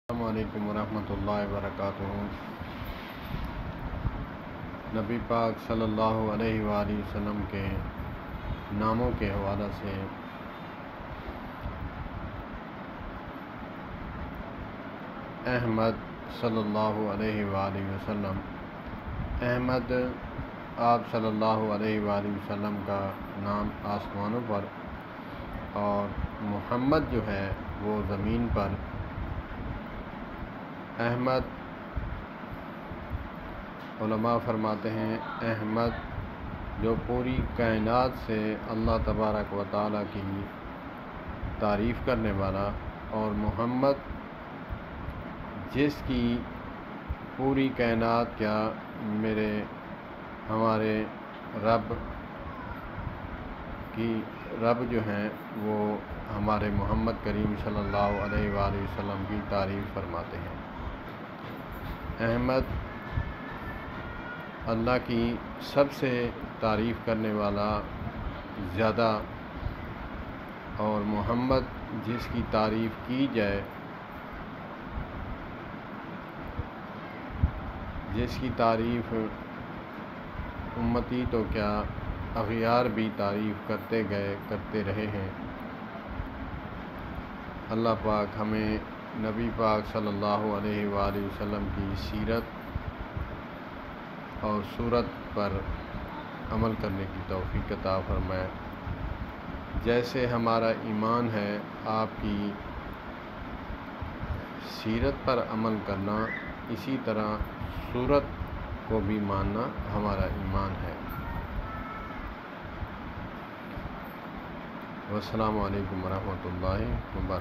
السلام علیکم ورحمۃ اللہ وبرکاتہ۔ نبی پاک صلی اللہ علیہ وآلہ وسلم کے ناموں کے حوالے سے احمد صلی اللہ علیہ وآلہ وسلم، احمد آپ صلی اللہ علیہ وآلہ وسلم کا نام آسمانوں پر اور محمد جو ہے وہ زمین پر۔ احمد علماء فرماتے ہیں احمد جو پوری کائنات سے اللہ تبارک و تعالیٰ کی تعریف کرنے والا، اور محمد جس کی پوری کائنات کیا ہمارے رب جو ہیں وہ ہمارے محمد کریم صلی اللہ علیہ وآلہ وسلم کی تعریف فرماتے ہیں۔ احمد اللہ کی سب سے تعریف کرنے والا زیادہ، اور محمد جس کی تعریف کی جائے، جس کی تعریف امتی تو کیا اغیار بھی تعریف کرتے رہے ہیں۔ اللہ پاک ہمیں نبی پاک صلی اللہ علیہ وآلہ وسلم کی سیرت اور صورت پر عمل کرنے کی توفیق عطا فرمائے۔ جیسے ہمارا ایمان ہے، آپ کی سیرت پر عمل کرنا، اسی طرح صورت کو بھی ماننا ہمارا ایمان ہے۔ والسلام علیکم ورحمۃ اللہ وبرکاتہ۔